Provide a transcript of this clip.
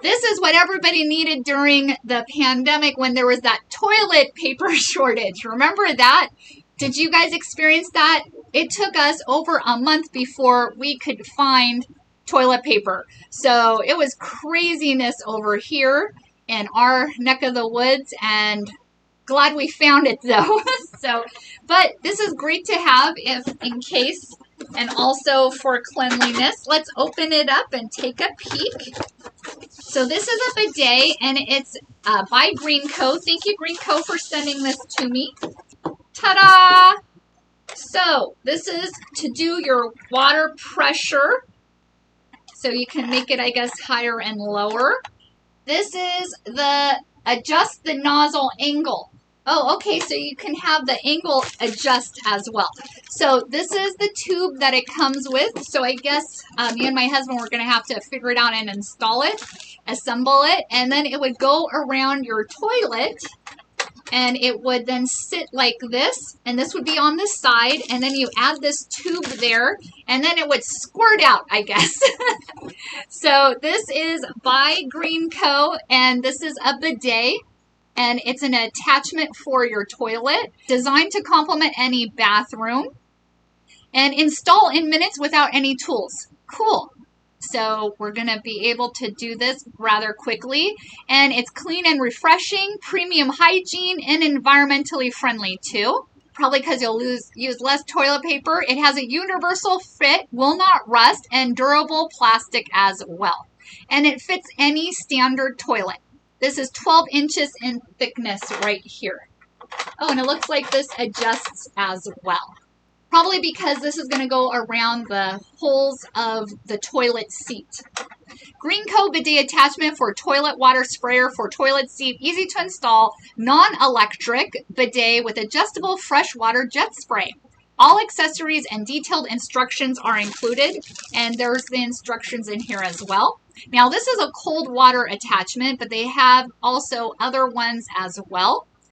This is what everybody needed during the pandemic when there was that toilet paper shortage. Remember that? Did you guys experience that? It took us over a month before we could find toilet paper. So it was craziness over here in our neck of the woods, and glad we found it though. But this is great to have if in case, and also for cleanliness. Let's open it up and take a peek. So this is a bidet, and it's by Greenco. Thank you, Greenco, for sending this to me. Ta-da! So this is to do your water pressure. So you can make it, I guess, higher and lower. This is the adjust the nozzle angle. Oh, okay, so you can have the angle adjust as well. So this is the tube that it comes with. So I guess me and my husband were going to have to figure it out and install it, assemble it, and then it would go around your toilet, and it would then sit like this, and this would be on the side, and then you add this tube there, and then it would squirt out, I guess. So this is by Greenco, and this is a bidet. And it's an attachment for your toilet, designed to complement any bathroom, and install in minutes without any tools. Cool. So we're going to be able to do this rather quickly. And it's clean and refreshing, premium hygiene, and environmentally friendly too. Probably because you'll use less toilet paper. It has a universal fit, will not rust, and durable plastic as well. And it fits any standard toilet. This is 12 inches in thickness right here. Oh, and it looks like this adjusts as well. Probably because this is going to go around the holes of the toilet seat. Greenco bidet attachment for toilet water sprayer for toilet seat. Easy to install, non-electric bidet with adjustable freshwater jet spray. All accessories and detailed instructions are included, and there's the instructions in here as well. Now, this is a cold water attachment, but they have also other ones as well.